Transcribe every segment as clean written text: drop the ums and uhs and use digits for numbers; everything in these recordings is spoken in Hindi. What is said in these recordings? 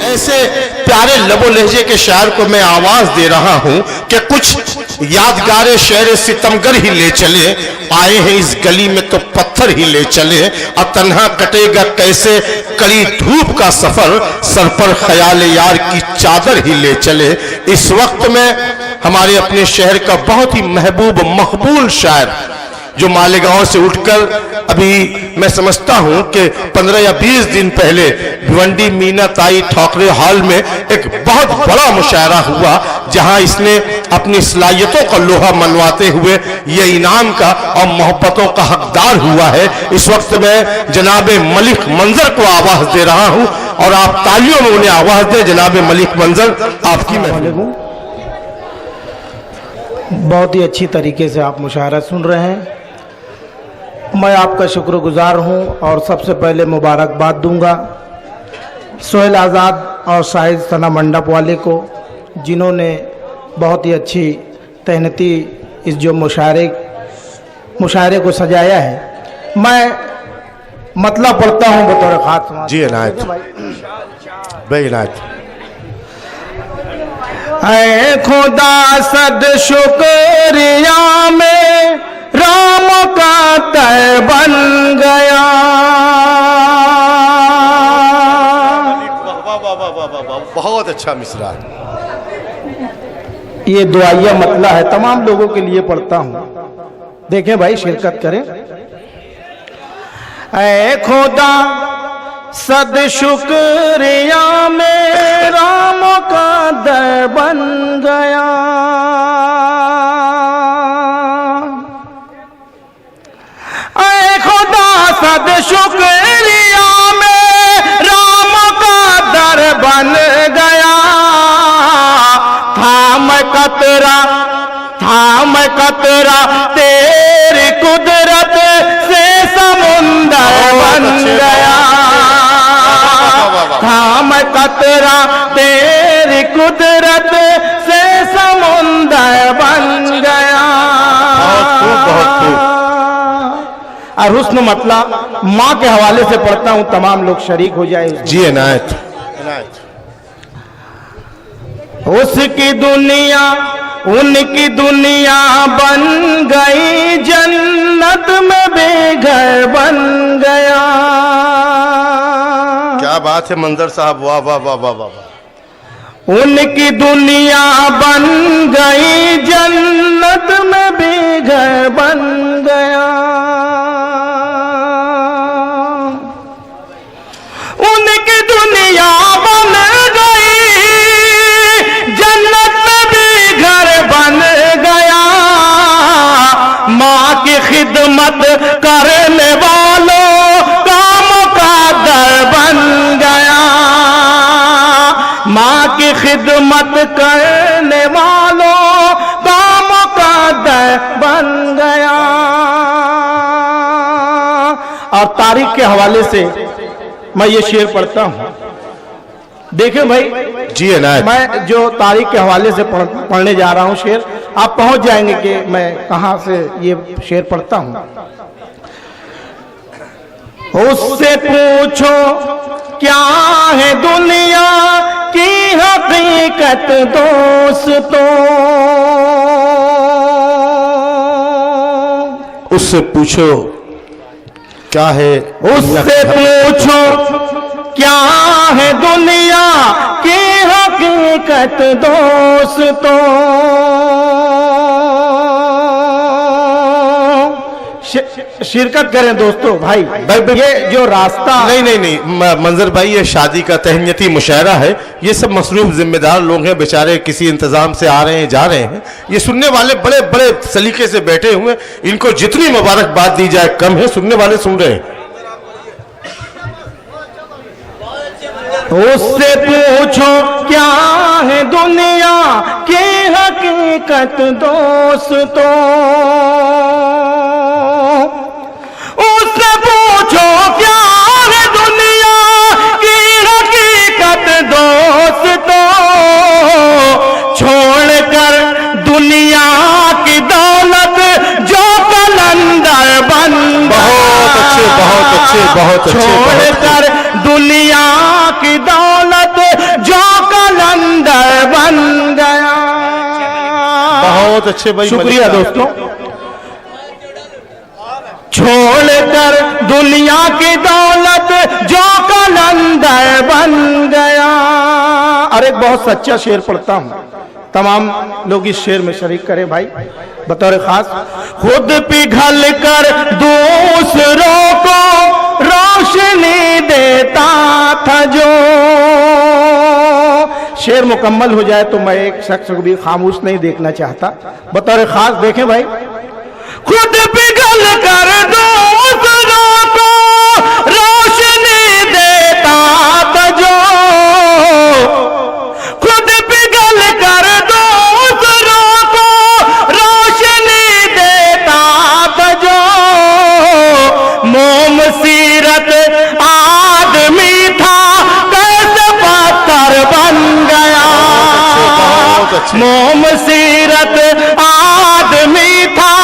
ऐसे प्यारे लबो लहजे के शायर को मैं आवाज दे रहा हूं कि कुछ यादगारे शेर सितमगर ही ले चले, आए हैं इस गली में तो पत्थर ही ले चले, और तन्हा कटेगा कैसे कड़ी धूप का सफर, सर पर ख्याल यार की चादर ही ले चले। इस वक्त में हमारे अपने शहर का बहुत ही महबूब मकबूल शायर जो मालेगांव से उठकर अभी मैं समझता हूं कि 15 या 20 दिन पहले भिवंडी मीना ताई ठोकरे हॉल में एक बहुत बड़ा मुशायरा हुआ, जहां इसने अपनी सलाहियतों का लोहा मनवाते हुए ये इनाम का और मोहब्बतों का हकदार हुआ है। इस वक्त मैं जनाब मलिक मंजर को आवाज दे रहा हूं और आप तालियों में उन्हें आवाज दें। जनाब मलिक मंजर, आपकी महफिल। बहुत ही अच्छी तरीके से आप मुशायरा सुन रहे हैं, मैं आपका शुक्रगुजार हूं और सबसे पहले मुबारकबाद दूंगा सोहेल आज़ाद और शाहिद सना मंडप वाले को, जिन्होंने बहुत ही अच्छी तहनती इस जो मुशायरे को सजाया है। मैं मतलब पढ़ता हूं बतौर खास समाज। जी इनायत भाई, इनायत। ऐ खुदा सद शुक्रिया में राम का तय बन गया, बहुत अच्छा मिसरा। ये दुआया मतला है, तमाम लोगों के लिए पढ़ता हूं, देखें भाई, शिरकत करें। ऐ खुदा सद शुक्रिया में राम का दर बन गया, ऐ खुदा सद शुक्रिया में राम का दर बन गया, थाम कतरा तेरी कुदरत से समुंदर बन गया, थाम कतरा तेरी कुदरत से समुंदर बन गया। और हुस्न मतलब माँ के हवाले से पढ़ता हूँ, तमाम लोग शरीक हो जाए। जी इनायत। उसकी दुनिया उनकी दुनिया बन गई, जन्नत में बेघर बन गया। क्या बात है मंजर साहब, वाह वाह वाह वाह वाह। उनकी दुनिया बन गई, जन्नत में बेघर बन गया। उनकी दुनिया बन गई, जन्नत में बेघर बन गया। माँ की खिदमत करने वालों काम का दर बन गया, माँ की खिदमत करने वालों काम का दर बन गया। और तारीख के हवाले से मैं ये शेर पढ़ता हूं, देखें भाई। जी इनायत। मैं जो तारीख के हवाले से पढ़ने जा रहा हूं शेर, आप पहुंच जाएंगे कि मैं कहां से ये शेर पढ़ता हूं। उससे पूछो क्या है दुनिया की हकीकत दोस्तों, उससे पूछो क्या है, उससे पूछो क्या है दुनिया की हकीकत दोस्तों। शिरकत करें दोस्तों भाई। ये जो रास्ता नहीं मंजर भाई, ये शादी का तहनीती मुशायरा है, ये सब मसरूफ जिम्मेदार लोग हैं बेचारे, किसी इंतजाम से आ रहे हैं जा रहे हैं। ये सुनने वाले बड़े बड़े सलीके से बैठे हुए, इनको जितनी मुबारकबाद दी जाए कम है, सुनने वाले सुन रहे हैं। उससे पूछो क्या है दुनिया की हकीकत दोस्तों, उससे पूछो क्या है दुनिया की हकीकत दोस्तों। छोड़कर दुनिया की दौलत जो कलंदर बन, बहुत अच्छे अच्छे, बहुत अच्छे, छोड़ कर दुनिया की दौलत जो कलंदर बन गया। बहुत अच्छे भाई, शुक्रिया दोस्तों। छोड़कर दुनिया की दौलत जो कलंदर बन गया। और एक बहुत सच्चा शेर पढ़ता हूं, तमाम लोग इस शेर में शरीक करें भाई बतौर खास। खुद पिघल कर दूसरों को रोशनी देता था जो। शेर मुकम्मल हो जाए तो मैं एक शख्स को भी खामोश नहीं देखना चाहता, बतौर खास देखें भाई। खुद पिघल कर दूसरों को रोशनी देता था जो। खुद पिघल कर दूसरों को रोशनी देता था जो। मोम सीरत आदमी था कैसे पत्थर बन गया। मोम सीरत आदमी था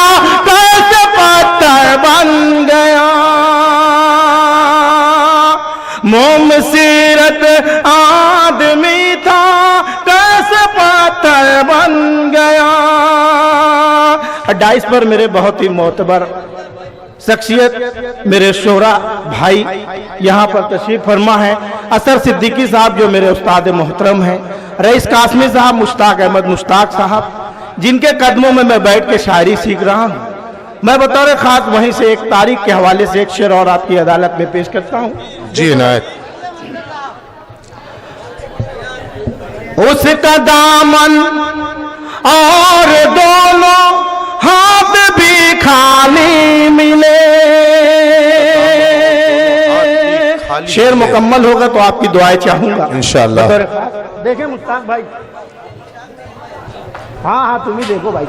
कैसे पत्थर बन गया। मोम सीरत आदमी था कैसे पत्थर बन गया। 28 पर मेरे बहुत ही मोतबर शख्सियत मेरे शोरा भाई यहाँ पर तशरीफ फरमा है। असर सिद्दीकी साहब जो मेरे उस्ताद मोहतरम हैं, रईस कासमी साहब, मुश्ताक अहमद मुश्ताक साहब, जिनके कदमों में मैं बैठ के शायरी सीख रहा हूँ। मैं बतौर खास वहीं से एक तारीख के हवाले से एक शेर और आपकी अदालत में पेश करता हूँ। जी इनायत। उसका दामन और दोनों हाथ भी खाली मिले। शेर मुकम्मल होगा तो आपकी दुआएं चाहूंगा इंशाअल्लाह। देखें मुश्ताक भाई, हाँ हाँ तुम ही देखो भाई।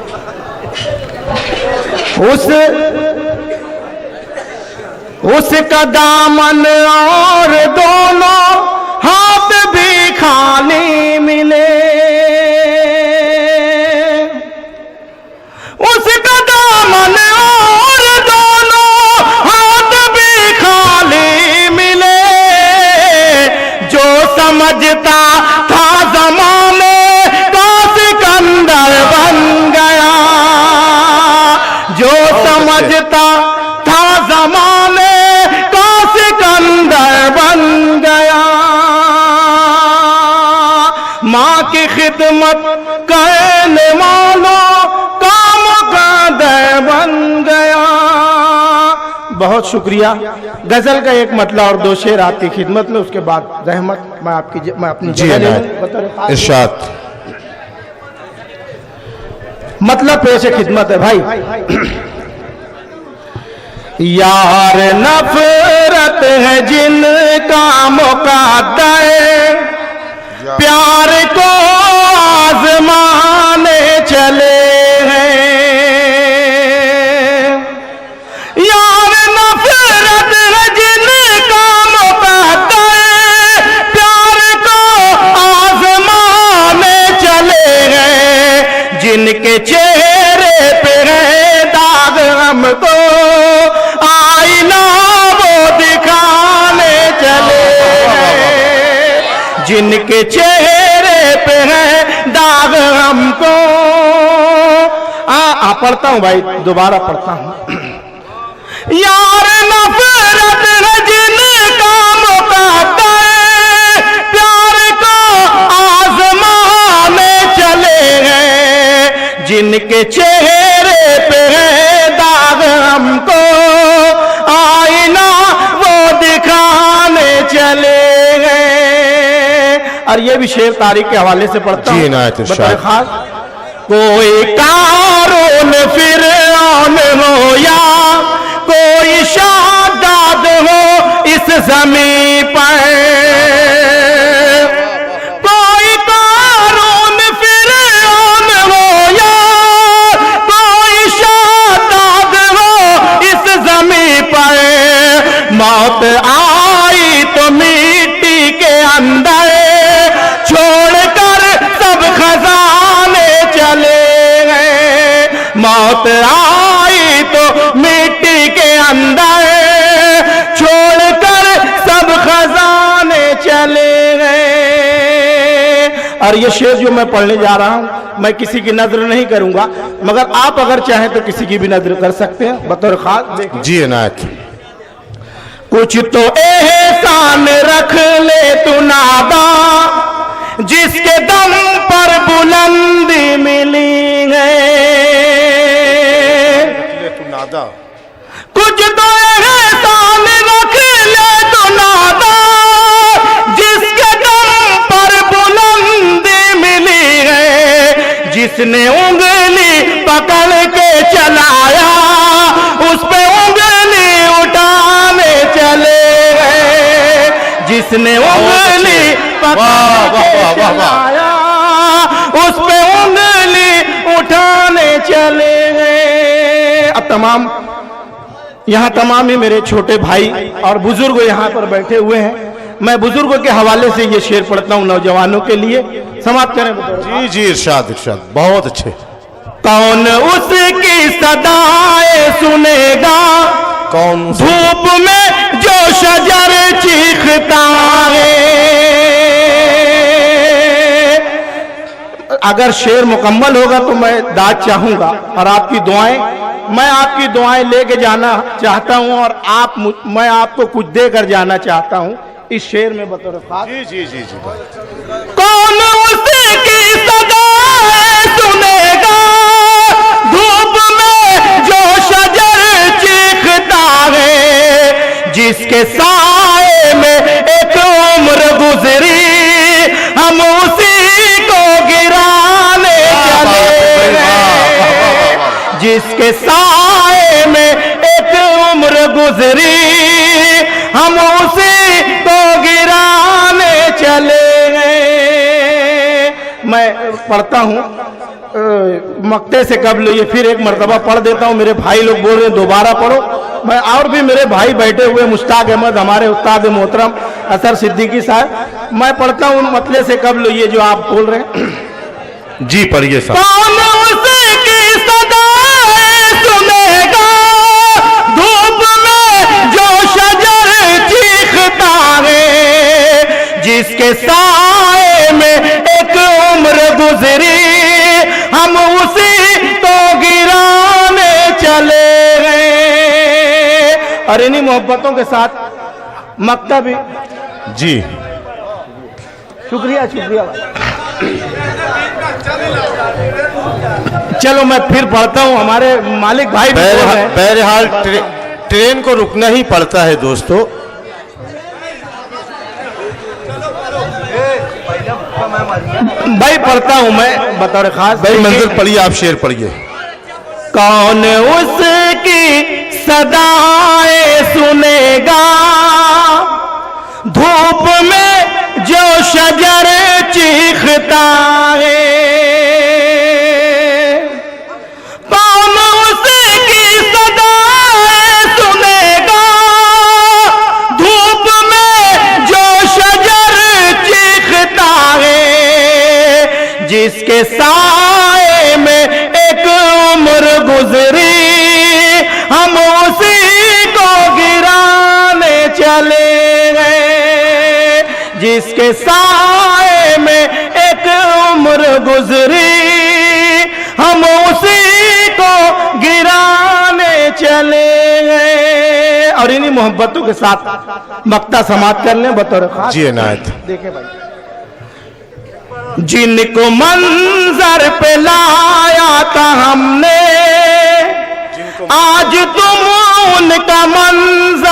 उसका दामन और दोनों हाथ भी खाली मिले। उसका दामन और दोनों हाथ भी खाली मिले। जो समझता था ज़माने का सिकंदर बन गया। जो समझता था ज़माने का सिकंदर बन गया। माँ की खिदमत करने वालों का मुक़द्दर बन गया। बहुत शुक्रिया। गजल का एक मतलब और दो शेर आपकी खिदमत में, उसके बाद रहमत मैं अपनी जगह ले लूं। इरशाद। मतलब पेश खिदमत है भाई। यार नफरत है जिनका मुक़द्दर प्यार को आज़माने चले हैं। यार नफरत है जिनका मुक़द्दर प्यार को आज़माने चले हैं। जिनके चेहरे पे है दाग हमको आईना वो दिखाने चले हैं। जिनके चेहरे पे है दाग हमको पढ़ता हूं भाई, दोबारा पढ़ता हूं। यार नफरत है जिनका मुक़द्दर प्यार को आज़माने चले हैं। जिनके चेहरे पे है दाग हमको आईना वो दिखाने चले हैं। और ये भी शेर तारीख के हवाले से पढ़ता हूँ। बताए खास। कोई कारून फिरौन हो या कोई शादाद हो इस ज़मीं पर। कोई कारून फिरौन हो या कोई शादाद हो इस ज़मीं पर। मौत आई तो मिट्टी के अंदर छोड़कर सब खजाने चले गए। मौत आई तो मिट्टी के अंदर छोड़ और ये शेर जो मैं पढ़ने जा रहा हूँ मैं किसी की नजर नहीं करूंगा, मगर आप अगर चाहें तो किसी की भी नजर कर सकते हैं बतौर खास। देखिए जी इनायत। कुछ तो एहसान रख ले तू नादा, जिसके दम पर बुलंदी मिली है। कुछ तो एहसान रख ले तू नादा, जिसके दम पर बुलंदी मिली है। जिसने उंगली पकड़ के चलाया उस पे उंगली उठाने चले गए। जिसने उंगली पकड़ के चलाया उस पे उंगली उठाने चले गए। अब तमाम यहाँ तमाम ही मेरे छोटे भाई और बुजुर्ग यहाँ पर बैठे हुए हैं। मैं बुजुर्गों के हवाले से ये शेर पढ़ता हूँ नौजवानों के लिए। समाप्त करें। जी जी इरशाद इरशाद, बहुत अच्छे। कौन उसकी सदाएं सुनेगा, कौन धूप में जो शजर चीखता है। अगर शेर मुकम्मल होगा तो मैं दाद चाहूंगा और आपकी दुआएं, मैं आपकी दुआएं लेके जाना चाहता हूं और मैं आपको कुछ देकर जाना चाहता हूं इस शेर में बतौर खास। जी जी जी जी। कौन उसकी सदाएं सुनेगा, धूप में जो शजर चीखता है। जिसके साए में एक उम्र गुजरी हम उसी को गिराने चले गए। जिसके साए में एक उम्र गुजरी हम उसी को गिराने चले गए। मैं पढ़ता हूँ मक्ते से कबल, ये फिर एक मर्तबा पढ़ देता हूँ। मेरे भाई लोग बोल रहे हैं दोबारा पढ़ो। मैं और भी मेरे भाई बैठे हुए, मुश्ताक अहमद, हमारे उस्ताद मोहतरम असर सिद्दीकी साहब, मैं पढ़ता हूँ मतले से कबल ये जो आप बोल रहे हैं। जी पढ़िए साहब। कौन उसकी सदाएं सुनेगा, धूप में जो शजर चीखता है। जिसके साए में एक उम्र गुजरी हम उसी को गिराने चले गए। और इन्हीं मोहब्बतों के साथ मक्ता भी। जी शुक्रिया शुक्रिया। चलो मैं फिर पढ़ता हूँ। हमारे मालिक भाई भी बोल रहे हैं। बहरहाल ट्रेन को रुकना ही पड़ता है दोस्तों। भाई पढ़ता हूँ मैं बतौर खास। भाई मंजिल पढ़िए, आप शेर पढ़िए। कौन उसकी सदाएं सुनेगा, धूप में जो शजर चीखता है। कौन उसकी सदाएं सुनेगा, धूप में जो शजर चीखता है। जिसके साए में एक उम्र गुजरी हम उसी को गिराने चले गए। जिसके साए में एक उम्र गुजरी हम उसी को गिराने चले गए। और इन्हीं मोहब्बतों के साथ मक्ता समाप्त कर लें बतौर खास। जी इनायत। देखे भाई, जिनको मंजर पे लाया था हमने, आज तुम उनका मंजर